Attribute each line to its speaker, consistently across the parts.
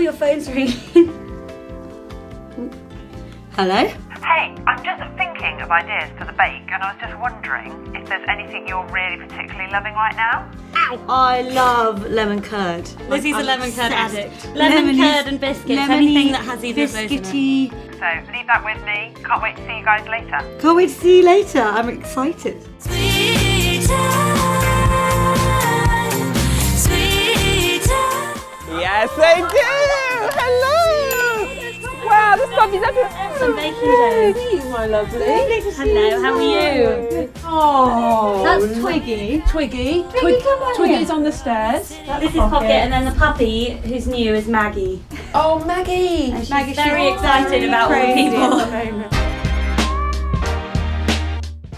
Speaker 1: your phone's ringing. Hello?
Speaker 2: Hey, I'm just thinking of ideas for the bake, and I was just wondering if there's anything you're really particularly loving right now?
Speaker 1: Ow! I love lemon curd.
Speaker 3: Lizzie's a lemon curd addict.
Speaker 1: Lemon
Speaker 3: curd and biscuits, anything that has either of those in it.
Speaker 1: Biscuity.
Speaker 2: So leave that with me. Can't wait to see you guys later.
Speaker 1: Can't wait to see you later. I'm excited.
Speaker 4: Sweet time, sweet time.
Speaker 5: Yes, they do! Hello! Wow, the stuff is everywhere.
Speaker 3: Some baking dough.
Speaker 5: Hey, my lovely.
Speaker 3: Hello, how are you?
Speaker 5: Oh,
Speaker 1: That's Twiggy.
Speaker 5: Twiggy. Twiggy's on the stairs.
Speaker 3: This is Pocket, and then the puppy, who's new, is Maggie.
Speaker 5: Oh, Maggie.
Speaker 3: And she's very excited about all the people.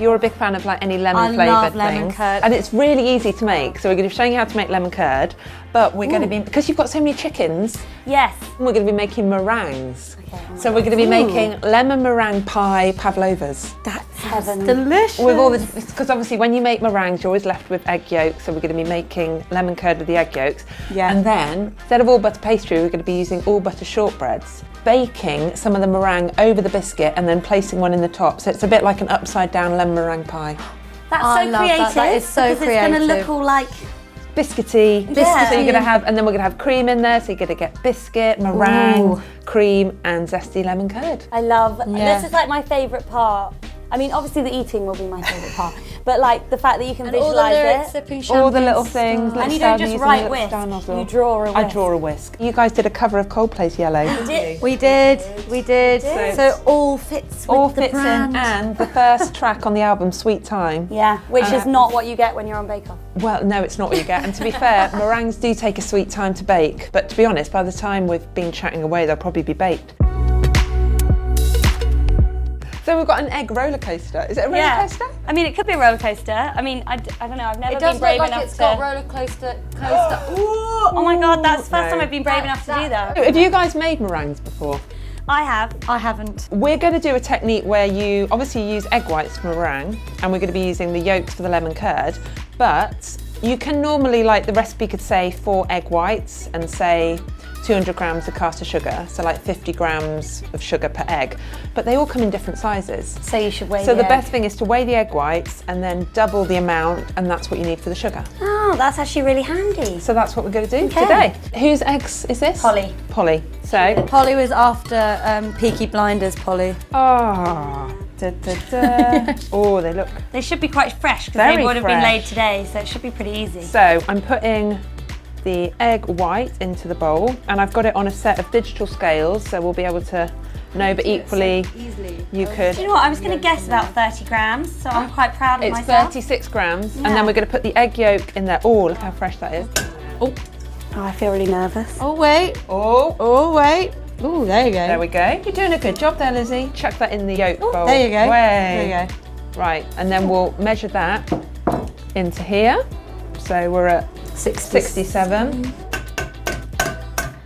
Speaker 5: You're a big fan of like any lemon
Speaker 1: I
Speaker 5: flavoured
Speaker 1: love
Speaker 5: things,
Speaker 1: lemon curd.
Speaker 5: and it's really easy to make. So we're going to be showing you how to make lemon curd, but we're going to be, because you've got so many chickens,
Speaker 3: Yes.
Speaker 5: we're going to be making meringues. So we're going to be making lemon meringue pie pavlovas.
Speaker 1: That's
Speaker 3: Heaven.
Speaker 1: delicious.
Speaker 5: With all the, because obviously when you make meringues, you're always left with egg yolks. So we're going to be making lemon curd with the egg yolks.
Speaker 1: Yeah.
Speaker 5: And then instead of all butter pastry, we're going to be using all butter shortbreads. Baking some of the meringue over the biscuit and then placing one in the top. So it's a bit like an upside down lemon meringue pie.
Speaker 3: That's
Speaker 1: I
Speaker 3: so
Speaker 1: love
Speaker 3: creative.
Speaker 1: that is so
Speaker 3: because it's going to
Speaker 1: creative.
Speaker 3: look all like...
Speaker 5: Biscuity.
Speaker 3: Yeah.
Speaker 5: So you're going to have, and then we're going to have cream in there. So you're going to get biscuit, meringue,
Speaker 1: Ooh.
Speaker 5: cream, and zesty lemon curd.
Speaker 3: I love,
Speaker 1: Yeah.
Speaker 3: this is like my favourite part. I mean, obviously the eating will be my favourite part, but like the fact that you can
Speaker 1: And all the
Speaker 3: visualise
Speaker 1: lyrics,
Speaker 3: it.
Speaker 1: sipping
Speaker 5: All the
Speaker 1: champagne
Speaker 5: little
Speaker 1: stuff.
Speaker 5: things.
Speaker 3: And you don't just write whisk, you draw a whisk.
Speaker 5: I draw a whisk. You guys did a cover of Coldplay's Yellow.
Speaker 1: We did. So all fits with
Speaker 5: All
Speaker 1: the
Speaker 5: fits
Speaker 1: brand.
Speaker 5: in, and the first track on the album, Sweet Time.
Speaker 3: Yeah, which is not what you get when you're on Bake Off.
Speaker 5: Well, no, it's not what you get. And to be fair, meringues do take a sweet time to bake. But to be honest, by the time we've been chatting away, they'll probably be baked. So we've got an egg roller coaster. Is it a roller coaster?
Speaker 3: I mean, it could be a roller coaster. I mean, I don't know. I've never
Speaker 1: It does
Speaker 3: been brave
Speaker 1: look like
Speaker 3: enough
Speaker 1: it's
Speaker 3: to.
Speaker 1: got roller coaster.
Speaker 3: Oh my god, that's the first time
Speaker 5: No.
Speaker 3: I've been brave enough to do that.
Speaker 5: Have you guys made meringues before?
Speaker 3: I have.
Speaker 1: I haven't.
Speaker 5: We're going to do a technique where you obviously use egg whites for meringue, and we're going to be using the yolks for the lemon curd, but you can normally, like the recipe could say 4 egg whites and say 200 grams of caster sugar, so like 50 grams of sugar per egg, but they all come in different sizes.
Speaker 3: So you should weigh
Speaker 5: So the
Speaker 3: egg.
Speaker 5: best thing is to weigh the egg whites and then double the amount, and that's what you need for the sugar.
Speaker 3: Oh, that's actually really handy.
Speaker 5: So that's what we're going to do
Speaker 3: Okay.
Speaker 5: today. Whose eggs is this?
Speaker 3: Polly.
Speaker 5: Polly. So,
Speaker 1: Polly was after Peaky Blinders, Polly.
Speaker 5: oh, da, da, da. Oh, they look.
Speaker 3: They should be quite fresh because
Speaker 5: Very
Speaker 3: they would have been
Speaker 5: fresh.
Speaker 3: laid today, so it should be pretty easy.
Speaker 5: So I'm putting the egg white into the bowl, and I've got it on a set of digital scales, so we'll be able to know, but equally you could.
Speaker 3: Do you know what? I was going to guess about 30 grams, so I'm quite proud of
Speaker 5: It's
Speaker 3: myself.
Speaker 5: 36 grams, and then we're going to put the egg yolk in there. Oh, look how fresh that is.
Speaker 3: Oh, I feel really nervous.
Speaker 1: Oh wait.
Speaker 5: Oh,
Speaker 1: Oh wait. Oh, there you go.
Speaker 5: there we go. You're doing a good job there, Lizzie. Chuck that in the yolk bowl.
Speaker 1: There you go.
Speaker 5: Way.
Speaker 1: There you go.
Speaker 5: Right, and then we'll measure that into here. So we're at 67.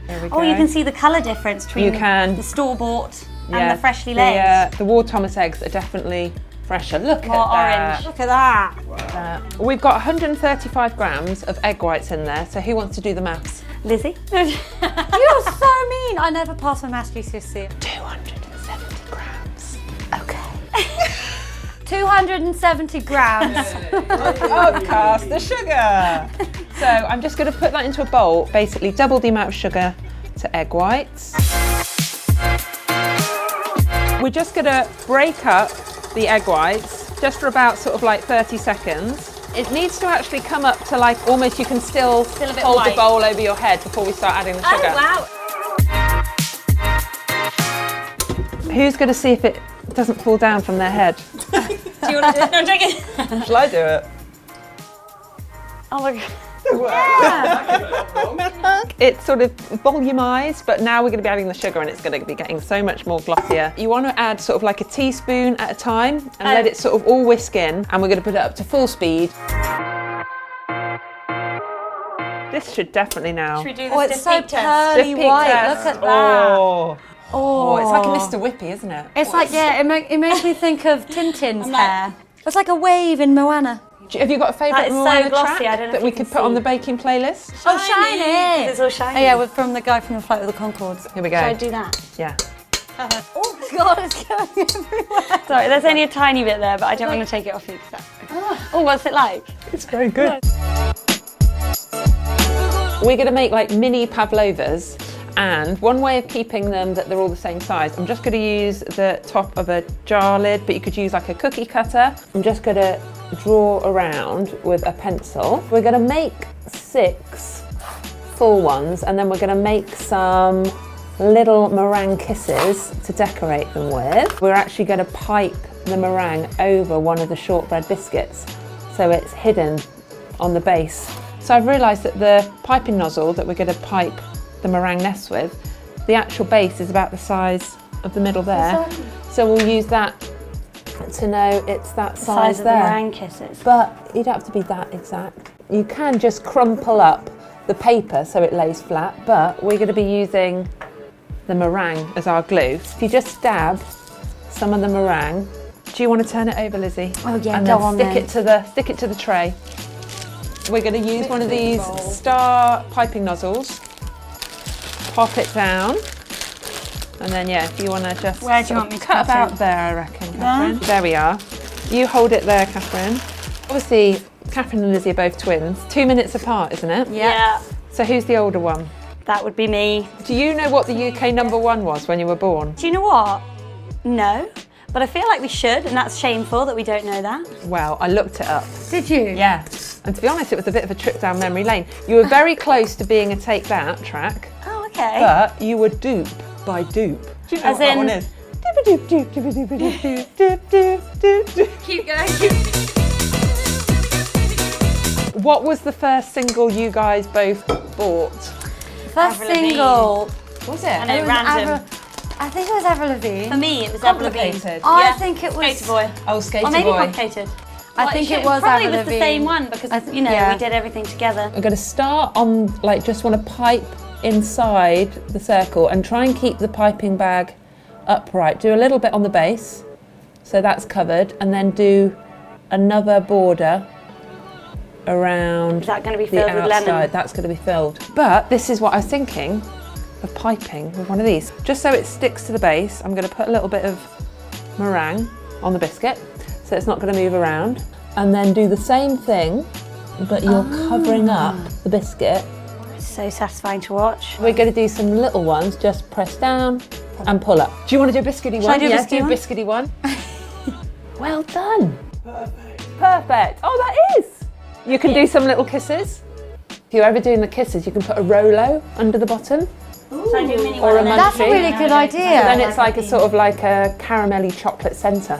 Speaker 5: There we go.
Speaker 3: Oh, you can see the colour difference between
Speaker 5: You can.
Speaker 3: the store-bought and the freshly laid.
Speaker 5: The Ward Thomas eggs are definitely fresher. Look
Speaker 3: More
Speaker 5: at that.
Speaker 3: orange. Look at that.
Speaker 5: We've got 135 grams of egg whites in there, so who wants to do the maths?
Speaker 3: Lizzie?
Speaker 1: You're so mean. I never passed my maths GCSE.
Speaker 5: 270 grams.
Speaker 1: Okay. 270 grams.
Speaker 5: Of caster sugar. So I'm just going to put that into a bowl, basically double the amount of sugar to egg whites. We're just going to break up the egg whites just for about sort of like 30 seconds. It needs to actually come up to like almost, you can still
Speaker 3: a bit
Speaker 5: hold
Speaker 3: white.
Speaker 5: the bowl over your head before we start adding the sugar.
Speaker 3: Oh, wow.
Speaker 5: Who's going to see if it doesn't fall down from their head?
Speaker 3: Do you want to do it? No, take it.
Speaker 5: Shall I do it?
Speaker 3: Oh my god.
Speaker 5: It's sort of volumised, but now we're going to be adding the sugar and it's going to be getting so much more glossier. You want to add sort of like a teaspoon at a time and let it sort of all whisk in, and we're going to put it up to full speed. This should definitely now.
Speaker 3: Should we do the
Speaker 1: Oh, it's
Speaker 3: stiff
Speaker 1: so
Speaker 3: peak test?
Speaker 1: pearly
Speaker 5: Stiff peak
Speaker 1: white.
Speaker 5: test.
Speaker 1: Look at that.
Speaker 5: Oh. Oh, it's like a Mr. Whippy, isn't it?
Speaker 1: It's like, yeah, it makes me think of Tintin's hair. It's like a wave in Moana.
Speaker 5: Have you got a favourite
Speaker 3: That is so
Speaker 5: Moana
Speaker 3: glossy,
Speaker 5: track
Speaker 3: I don't know
Speaker 5: that
Speaker 3: if
Speaker 5: we
Speaker 3: you can
Speaker 5: could put on
Speaker 3: see.
Speaker 5: the baking playlist?
Speaker 1: Oh, shiny!
Speaker 3: It's all shiny.
Speaker 1: Oh, yeah, we're from the guy from the Flight of the Conchords.
Speaker 5: Here we go.
Speaker 3: Should I do that?
Speaker 5: Yeah.
Speaker 1: Oh my god, it's going everywhere.
Speaker 3: Sorry, there's only a tiny bit there, but I don't want to take it off you. Oh, what's it like?
Speaker 5: It's very good. We're going to make like mini pavlovas, and one way of keeping them that they're all the same size, I'm just going to use the top of a jar lid, but you could use like a cookie cutter. I'm just going to draw around with a pencil. We're going to make 6 full ones, and then we're going to make some little meringue kisses to decorate them with. We're actually going to pipe the meringue over one of the shortbread biscuits, so it's hidden on the base. So I've realised that the piping nozzle that we're going to pipe the meringue nest with, the actual base is about the size of the middle there. So we'll use that to know it's that size
Speaker 3: Size of the
Speaker 5: there.
Speaker 3: meringue kisses.
Speaker 5: But you don't have to be that exact. You can just crumple up the paper so it lays flat, but we're going to be using the meringue as our glue. If you just dab some of the meringue, do you want to turn it over, Lizzie?
Speaker 3: Oh yeah,
Speaker 5: And
Speaker 3: go
Speaker 5: then
Speaker 3: on
Speaker 5: stick
Speaker 3: then.
Speaker 5: it to the tray. We're going to use one of these star piping nozzles. Pop it down, and then yeah, if you want to just
Speaker 3: Where do you
Speaker 5: sort
Speaker 3: want
Speaker 5: of
Speaker 3: me to
Speaker 5: cut
Speaker 3: cut
Speaker 5: about
Speaker 3: it?
Speaker 5: there, I reckon, Catherine. There we are. You hold it there, Catherine. Obviously, Catherine and Lizzie are both twins. 2 minutes apart, isn't it?
Speaker 3: Yeah,
Speaker 5: So who's the older one?
Speaker 3: that would be me.
Speaker 5: Do you know what the UK #1 was when you were born?
Speaker 3: Do you know what? No, but I feel like we should, and that's shameful that we don't know that.
Speaker 5: Well, I looked it up.
Speaker 1: Did you?
Speaker 5: Yeah. And to be honest, it was a bit of a trip down memory lane. You were very close to being a Take That track,
Speaker 3: Oh, okay.
Speaker 5: but you were dupe by dupe. Do you know
Speaker 3: As
Speaker 5: what that
Speaker 3: in-
Speaker 5: one is? Doop-a-doop-doop-doop-doop-doop-doop-doop.
Speaker 3: Keep going.
Speaker 5: What was the first single you guys both bought?
Speaker 1: First
Speaker 3: Avril Lavigne.
Speaker 1: single.
Speaker 5: Was
Speaker 3: I
Speaker 5: it?
Speaker 3: know,
Speaker 1: It was
Speaker 3: random.
Speaker 1: I think it was Avril Lavigne.
Speaker 3: For me, it was Avril Lavigne.
Speaker 5: Complicated.
Speaker 1: I
Speaker 3: Yeah.
Speaker 1: think it was.
Speaker 3: Skater Boy.
Speaker 5: Oh, Skater
Speaker 3: Or maybe
Speaker 5: Boy.
Speaker 3: Complicated.
Speaker 1: I think it was
Speaker 3: probably
Speaker 1: Avril
Speaker 3: was the
Speaker 1: Lavigne.
Speaker 3: same one because you know
Speaker 1: yeah.
Speaker 3: we did everything together.
Speaker 5: I'm going to start on, like, just want to pipe inside the circle and try and keep the piping bag upright. Do a little bit on the base, so that's covered, and then do another border around
Speaker 3: Is that going to be
Speaker 5: the
Speaker 3: filled with
Speaker 5: outside.
Speaker 3: lemon?
Speaker 5: That's going to be filled. But this is what I was thinking of piping with one of these. Just so it sticks to the base, I'm going to put a little bit of meringue on the biscuit, so it's not going to move around. And then do the same thing, but you're covering up the biscuit.
Speaker 3: So satisfying to watch.
Speaker 5: We're going to do some little ones, just press down and pull up. Do you want to do a biscuity one?
Speaker 3: I do a
Speaker 5: Yes,
Speaker 3: biscuity
Speaker 5: do a
Speaker 3: one?
Speaker 5: biscuity one. Well done. Perfect. Oh, that is. You can do some little kisses. If you're ever doing the kisses, you can put a Rolo under the bottom.
Speaker 3: So I do a mini
Speaker 5: Or
Speaker 3: one.
Speaker 5: a
Speaker 3: and
Speaker 1: That's a
Speaker 5: munchie.
Speaker 1: really good
Speaker 5: So
Speaker 1: idea.
Speaker 5: then it's like a sort of like a caramelly chocolate centre.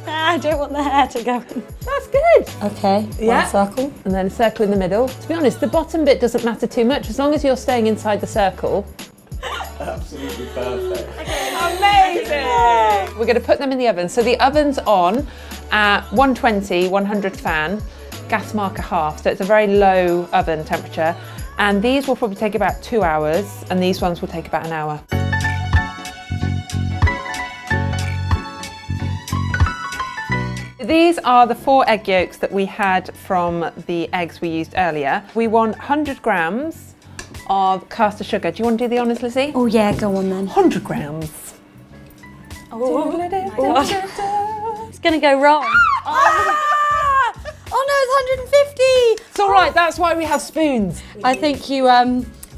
Speaker 3: I don't want the hair to go in.
Speaker 5: That's good.
Speaker 1: Okay.
Speaker 5: Yeah.
Speaker 1: One circle.
Speaker 5: And then a circle in the middle. To be honest, the bottom bit doesn't matter too much as long as you're staying inside the circle.
Speaker 6: Absolutely perfect.
Speaker 5: Amazing! We're going to put them in the oven. So the oven's on at 120, 100 fan, gas marker half. So it's a very low oven temperature. And these will probably take about 2 hours, and these ones will take about an hour. These are the 4 egg yolks that we had from the eggs we used earlier. We want 100 grams of caster sugar. Do you want to do the honours, Lizzie?
Speaker 3: Oh yeah, go on then.
Speaker 5: 100 grams.
Speaker 3: It's going to go wrong.
Speaker 1: Oh no, it's 150.
Speaker 5: It's all right, that's why we have spoons.
Speaker 1: I think you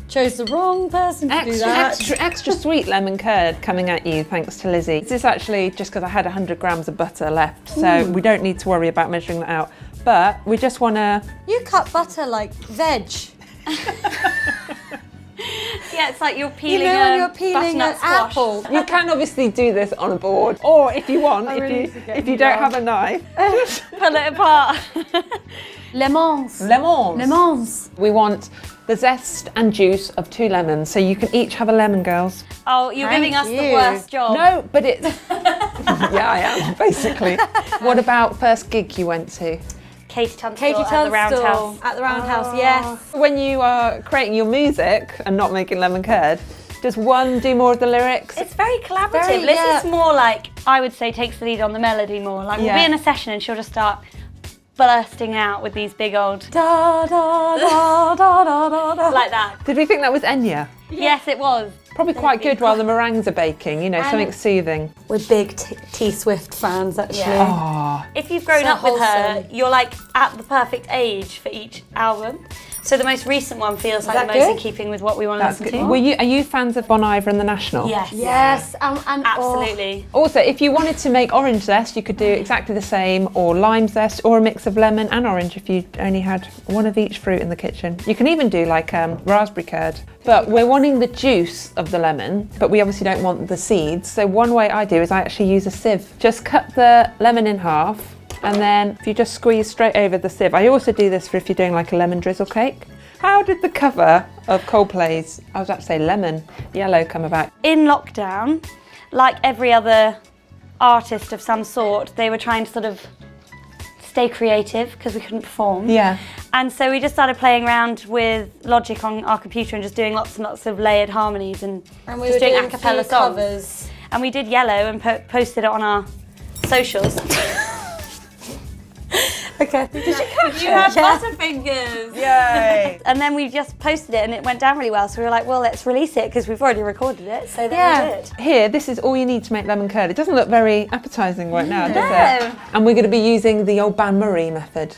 Speaker 1: chose the wrong person to do that.
Speaker 5: Extra sweet lemon curd coming at you, thanks to Lizzie. This is actually just because I had 100 grams of butter left, so we don't need to worry about measuring that out. But we just want to...
Speaker 1: You cut butter like veg.
Speaker 3: Yeah, it's like you're peeling
Speaker 1: You know when you're peeling an
Speaker 3: butternut squash.
Speaker 1: apple.
Speaker 5: You can obviously do this on a board, or if you want, if you don't have a knife,
Speaker 3: Pull it apart.
Speaker 1: Lemons.
Speaker 5: lemons.
Speaker 1: Lemons.
Speaker 5: We want the zest and juice of 2 lemons, so you can each have a lemon, girls.
Speaker 3: Oh, you're
Speaker 1: Thank
Speaker 3: giving us the
Speaker 1: you.
Speaker 3: worst job.
Speaker 5: No, but it's... Yeah, I am, basically. What about first gig you went to?
Speaker 3: Katie Tunstall
Speaker 1: Katie
Speaker 3: at the Roundhouse.
Speaker 1: Tunstall at the Roundhouse, yes.
Speaker 5: When you are creating your music and not making lemon curd, does one do more of the lyrics?
Speaker 3: It's very collaborative.
Speaker 1: Very,
Speaker 3: Liz
Speaker 1: yeah.
Speaker 3: is more like, I would say, takes the lead on the melody more. Like, we'll
Speaker 5: Yeah.
Speaker 3: be in a session and she'll just start, bursting out with these big old
Speaker 1: Da da da da da da da.
Speaker 3: like that.
Speaker 5: Did we think that was Enya?
Speaker 3: Yes, it was.
Speaker 5: Probably quite good while the meringues are baking, you know, something soothing.
Speaker 1: We're big T Swift fans, actually.
Speaker 5: Oh,
Speaker 3: If you've grown
Speaker 1: So
Speaker 3: up with her,
Speaker 1: wholesome.
Speaker 3: you're like at the perfect age for each album. So the most recent one feels like
Speaker 1: that
Speaker 3: the most in
Speaker 1: good?
Speaker 3: keeping with what we want to
Speaker 5: that's
Speaker 3: listen
Speaker 5: good.
Speaker 3: to.
Speaker 5: Are you fans of Bon Iver and the National?
Speaker 3: Yes.
Speaker 1: Yes, and
Speaker 3: Absolutely.
Speaker 5: Also, if you wanted to make orange zest, you could do exactly the same, or lime zest, or a mix of lemon and orange if you only had one of each fruit in the kitchen. You can even do like raspberry curd. But we're wanting the juice of the lemon, but we obviously don't want the seeds. So one way I do is I actually use a sieve. Just cut the lemon in half, and then if you just squeeze straight over the sieve. I also do this for if you're doing like a lemon drizzle cake. How did the cover of Coldplay's, I was about to say Lemon Yellow, come about?
Speaker 3: In lockdown, like every other artist of some sort, they were trying to sort of stay creative because we couldn't perform.
Speaker 5: Yeah.
Speaker 3: And so we just started playing around with Logic on our computer and just doing lots and lots of layered harmonies and
Speaker 1: we
Speaker 3: just
Speaker 1: were
Speaker 3: doing
Speaker 1: doing
Speaker 3: a cappella
Speaker 1: few
Speaker 3: songs.
Speaker 1: covers.
Speaker 3: And we did Yellow and posted it on our socials.
Speaker 1: Okay.
Speaker 3: You have Butterfingers!
Speaker 5: Yay!
Speaker 3: And then we just posted it and it went down really well. So we were like, well, let's release it because we've already recorded it. So then we did.
Speaker 5: Here, this is all you need to make lemon curd. It doesn't look very appetising right now, does
Speaker 3: No.
Speaker 5: it? And we're going to be using the old bain-marie method.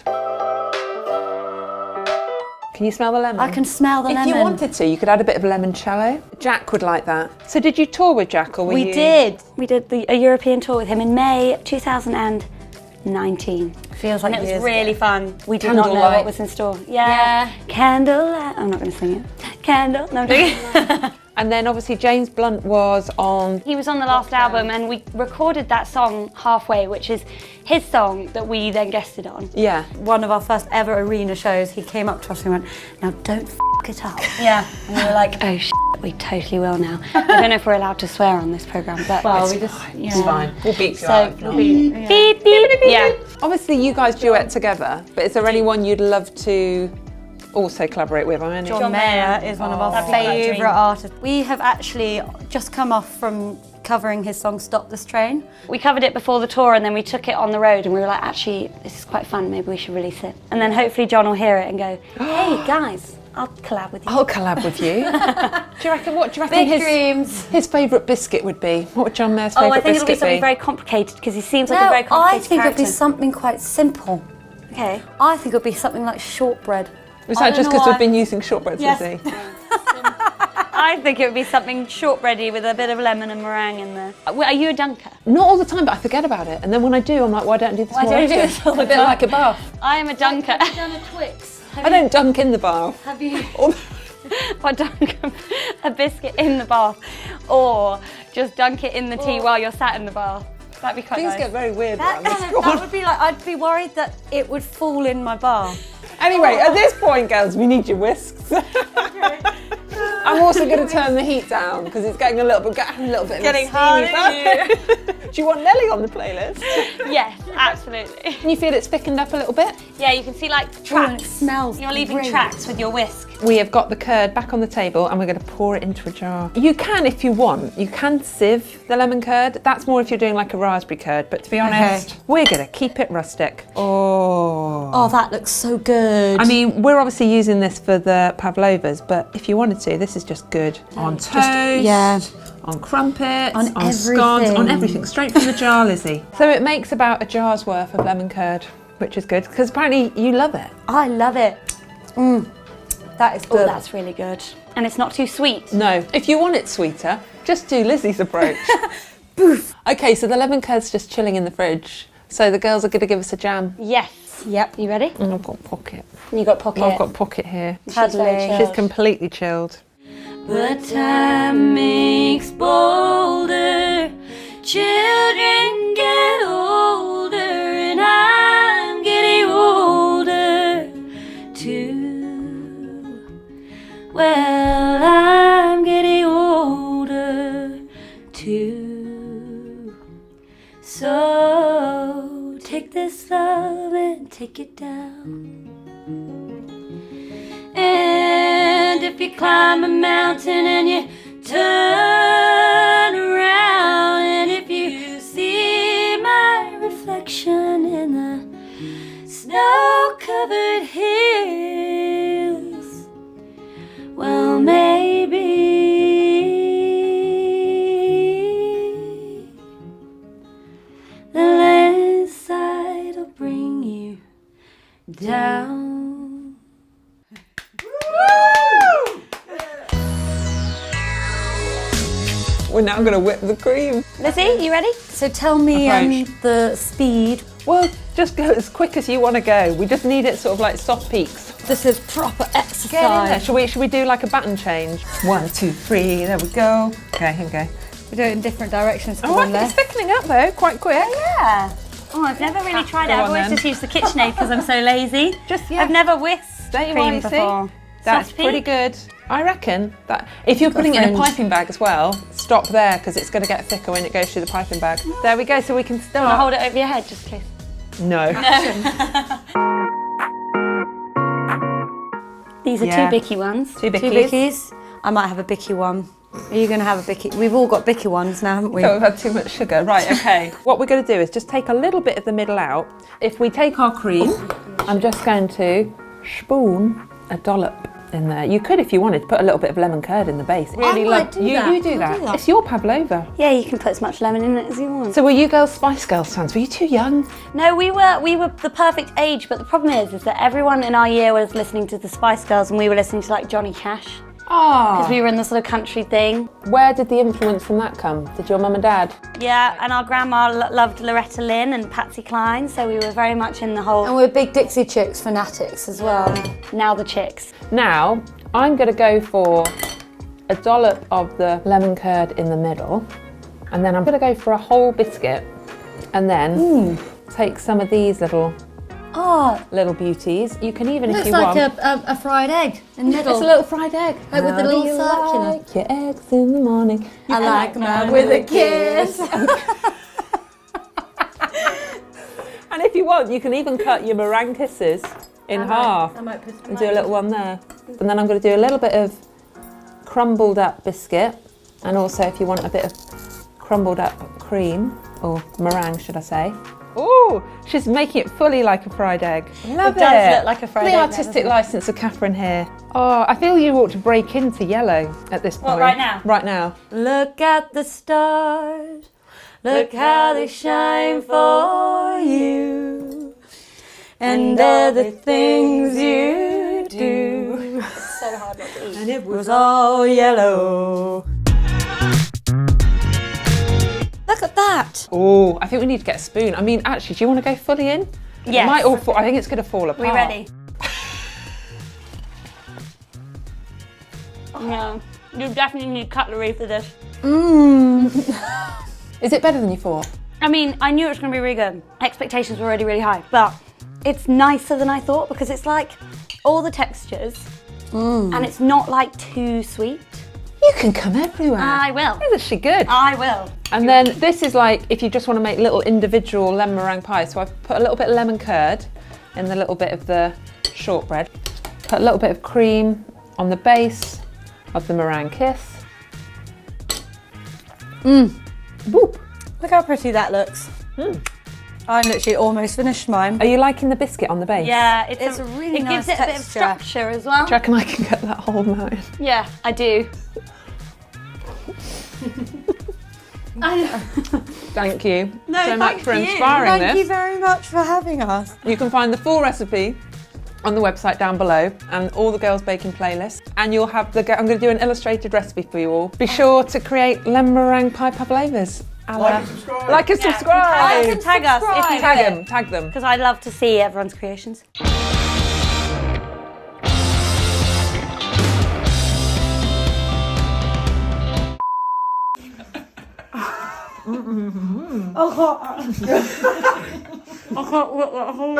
Speaker 5: Can you smell the lemon?
Speaker 1: I can smell the
Speaker 5: If
Speaker 1: lemon.
Speaker 5: you wanted to, you could add a bit of limoncello. Jack would like that. So did you tour with Jack, or were you?
Speaker 3: We did. We did a European tour with him in May 2019.
Speaker 1: Feels like
Speaker 3: And it was
Speaker 1: years
Speaker 3: really
Speaker 1: ago.
Speaker 3: fun. We did not know
Speaker 5: Candlelight.
Speaker 3: what was in store. Yeah. Candlelight. I'm not going to sing it. Candle. No, I'm joking.
Speaker 5: And then obviously James Blunt was on.
Speaker 3: He was on the last album and we recorded that song halfway, which is his song that we then guested on.
Speaker 5: Yeah.
Speaker 1: One of our first ever arena shows, he came up to us and went, "Now don't f*** it up."
Speaker 3: Yeah. And we were like, oh shit, we totally will now. I don't know if we're allowed to swear on this programme, but
Speaker 5: It's fine. We'll beat you
Speaker 3: So
Speaker 5: out. if not.
Speaker 3: beep, beep. Yeah.
Speaker 5: Obviously you guys duet together, but is there anyone you'd love to also collaborate with? I mean,
Speaker 1: John Mayer is one of our
Speaker 3: That'd be my dream.
Speaker 1: favourite artists. We have actually just come off from covering his song "Stop This Train."
Speaker 3: We covered it before the tour and then we took it on the road and we were like, actually, this is quite fun, maybe we should release it. And then hopefully John will hear it and go, hey guys, I'll collab with you.
Speaker 5: I'll collab with you. Do you reckon? What do you reckon
Speaker 1: Big dreams.
Speaker 5: his favourite biscuit would be? What would John Mayer's favourite
Speaker 3: I think it'll be
Speaker 5: biscuit
Speaker 3: something very complicated because he seems like a
Speaker 1: No,
Speaker 3: very
Speaker 1: I
Speaker 3: complicated
Speaker 1: think it'll be
Speaker 3: character.
Speaker 1: something quite simple.
Speaker 3: Okay.
Speaker 1: I think it'll be something like shortbread.
Speaker 5: Was
Speaker 1: I
Speaker 5: that
Speaker 1: don't
Speaker 5: just
Speaker 1: know
Speaker 5: because
Speaker 1: why.
Speaker 5: we've been using shortbreads,
Speaker 1: Yes.
Speaker 5: Lizzie?
Speaker 3: I think it would be something shortbready with a bit of lemon and meringue in there. Are you a dunker?
Speaker 5: Not all the time, but I forget about it. And then when I do, I'm like, why don't I do this more
Speaker 3: don't you do
Speaker 5: often?
Speaker 3: this all the
Speaker 5: A bit
Speaker 3: time?
Speaker 5: like a bath.
Speaker 3: I am a dunker.
Speaker 1: Done a Twix.
Speaker 5: I don't dunk in the bath.
Speaker 1: Have you?
Speaker 3: Or dunk a biscuit in the bath. Or just dunk it in the tea while you're sat in the bath. That'd be quite
Speaker 5: Things
Speaker 3: nice.
Speaker 5: get very weird
Speaker 1: That,
Speaker 5: around this
Speaker 1: that
Speaker 5: squad.
Speaker 1: would be like, I'd be worried that it would fall in my bath.
Speaker 5: Anyway, at this point, girls, we need your whisks. I'm also going to turn the heat down because it's getting a little bit
Speaker 3: Getting
Speaker 5: of a
Speaker 3: hard
Speaker 5: steamy
Speaker 3: at
Speaker 5: Do you want Nelly on the playlist?
Speaker 3: Yes, absolutely.
Speaker 5: Can you feel it's thickened up a little bit?
Speaker 3: Yeah, you can see like
Speaker 1: Oh, and it
Speaker 3: tracks.
Speaker 1: smells
Speaker 3: You're leaving
Speaker 1: great.
Speaker 3: tracks with your whisk.
Speaker 5: We have got the curd back on the table and we're going to pour it into a jar. You can, if you want, you can sieve the lemon curd. That's more if you're doing like a raspberry curd, but to be honest, we're going to keep it rustic.
Speaker 1: Oh, that looks so good.
Speaker 5: I mean, we're obviously using this for the pavlovas, but if you wanted to, this is just good on toast,
Speaker 1: yeah.
Speaker 5: on crumpets,
Speaker 1: On
Speaker 5: scones,
Speaker 1: everything.
Speaker 5: on everything, straight from the jar, Lizzie. So it makes about a jar's worth of lemon curd, which is good, because apparently you love it.
Speaker 1: I love it. That is
Speaker 3: Oh,
Speaker 1: good.
Speaker 3: that's really good. And it's not too sweet.
Speaker 5: No, if you want it sweeter, just do Lizzie's approach. Okay, so the lemon curd's just chilling in the fridge. So the girls are going to give us a jam.
Speaker 3: Yes.
Speaker 1: Yep.
Speaker 3: You ready?
Speaker 5: And I've got Pocket.
Speaker 3: You got pocket.
Speaker 5: I've got Pocket here.
Speaker 1: Cuddly.
Speaker 5: She's completely chilled.
Speaker 4: But time makes bolder. Children get older, and I'm getting older too. Well, I'm getting older too. So take this love and take it down. And if you climb a mountain and you turn around, and if you see my reflection in the snow, down.
Speaker 5: We're now going to whip the cream.
Speaker 3: Lizzie, you ready?
Speaker 1: So tell me
Speaker 5: Approach.
Speaker 1: the speed.
Speaker 5: Well, just go as quick as you want to go. We just need it sort of like soft peaks.
Speaker 1: This is proper
Speaker 5: Get in there.
Speaker 1: exercise.
Speaker 5: Should we do like a batten change? 1, 2, 3, there we go. Okay, here we go.
Speaker 1: We do it in different directions.
Speaker 5: Oh, I think it's thickening up though, quite quick.
Speaker 3: Yeah. Oh, I've never really tried it.
Speaker 5: Go
Speaker 3: I've
Speaker 5: on
Speaker 3: always
Speaker 5: then.
Speaker 3: just used the KitchenAid because I'm so lazy. I've never whisked
Speaker 5: Don't you
Speaker 3: cream
Speaker 5: worry, see?
Speaker 3: before.
Speaker 5: That's
Speaker 3: Soft
Speaker 5: pretty
Speaker 3: peak.
Speaker 5: good. I reckon that if you're putting it in a piping bag as well, stop there because it's going to get thicker when it goes through the piping bag. There we go, so we can
Speaker 3: Want to
Speaker 5: start.
Speaker 3: hold it over your head just in case?
Speaker 5: No.
Speaker 3: These are
Speaker 5: Yeah.
Speaker 3: two bicky ones.
Speaker 5: Two
Speaker 1: Two
Speaker 5: bickies.
Speaker 1: bickies. I might have a bicky one. Are you going to have a bicky? We've all got bicky ones now, haven't we?
Speaker 5: So we've had too much sugar. Right, okay. What we're going to do is just take a little bit of the middle out. If we take our cream, I'm just going to spoon a dollop in there. You could, if you wanted, put a little bit of lemon curd in the base. Really
Speaker 1: might do that.
Speaker 5: You do
Speaker 1: I'll
Speaker 5: that.
Speaker 1: do that.
Speaker 5: It's your pavlova.
Speaker 3: Yeah, you can put as much lemon in it as you want.
Speaker 5: So were you girls Spice Girls fans? Were you too young?
Speaker 3: No, we were the perfect age, but the problem is that everyone in our year was listening to the Spice Girls and we were listening to like Johnny Cash
Speaker 5: Ah.
Speaker 3: because we were in the sort of country thing.
Speaker 5: Where did the influence from that come? Did your mum and dad?
Speaker 3: Yeah, and our grandma loved Loretta Lynn and Patsy Cline, so we were very much in the
Speaker 1: And
Speaker 3: whole
Speaker 1: we're big Dixie Chicks fanatics as well.
Speaker 3: now the chicks.
Speaker 5: Now, I'm going to go for a dollop of the lemon curd in the middle, and then I'm going to go for a whole biscuit, and then take some of these little beauties. You can even, if
Speaker 1: Looks
Speaker 5: you
Speaker 1: like
Speaker 5: want.
Speaker 1: a fried egg in the middle.
Speaker 5: It's a little fried egg.
Speaker 1: Like with the
Speaker 5: How
Speaker 1: little
Speaker 5: do you
Speaker 1: circular.
Speaker 5: like your eggs in the morning.
Speaker 1: I like mine with a kiss.
Speaker 5: And if you want, you can even cut your meringue kisses in half.
Speaker 1: I might put
Speaker 5: And do a little one there. And then I'm going to do a little bit of crumbled up biscuit, and also if you want a bit of crumbled up cream, or meringue should I say. Oh, she's making it fully like a fried egg. Love it.
Speaker 3: It does look like a fried egg
Speaker 5: The
Speaker 3: now,
Speaker 5: artistic
Speaker 3: doesn't it?
Speaker 5: license of Catherine here. Oh, I feel you ought to break into yellow at this point.
Speaker 3: What, right now?
Speaker 5: Right now.
Speaker 1: Look at the stars. Look how they shine for you. And all the things you do.
Speaker 3: So hard not to eat.
Speaker 1: And it was all yellow. Look at that.
Speaker 5: Oh, I think we need to get a spoon. I mean, actually, do you want to go fully in?
Speaker 3: Yes.
Speaker 5: It might all fall. I think it's going to fall apart.
Speaker 3: We ready? Yeah, you definitely need cutlery for this.
Speaker 5: Is it better than you thought?
Speaker 3: I mean, I knew it was going to be really good. Expectations were already really high, but it's nicer than I thought because it's like all the textures and it's not like too sweet.
Speaker 5: You can come everywhere.
Speaker 3: I will.
Speaker 5: Isn't she good?
Speaker 3: I will.
Speaker 5: And then this is like if you just want to make little individual lemon meringue pies. So I've put a little bit of lemon curd in the little bit of the shortbread. Put a little bit of cream on the base of the meringue kiss. Boop.
Speaker 1: Look how pretty that looks. I literally almost finished mine.
Speaker 5: Are you liking the biscuit on the base?
Speaker 3: Yeah,
Speaker 1: It's a really
Speaker 3: it
Speaker 1: nice
Speaker 3: gives it a bit of
Speaker 1: texture.
Speaker 3: structure as well.
Speaker 5: Do you reckon I can get that whole nine?
Speaker 3: Yeah, I do.
Speaker 5: Thank you so much
Speaker 3: thank
Speaker 5: for
Speaker 3: you.
Speaker 5: inspiring
Speaker 1: Thank you
Speaker 5: this.
Speaker 1: very much for having us.
Speaker 5: You can find the full recipe on the website down below and all the Girls Baking playlist. And you'll have I'm going to do an illustrated recipe for you all. Be sure to create lemon meringue pie pavlovas.
Speaker 6: Like and subscribe.
Speaker 5: Like and subscribe.
Speaker 3: You can tag us if you
Speaker 5: Tag them.
Speaker 3: because I'd love to see everyone's creations.
Speaker 6: I can't look that whole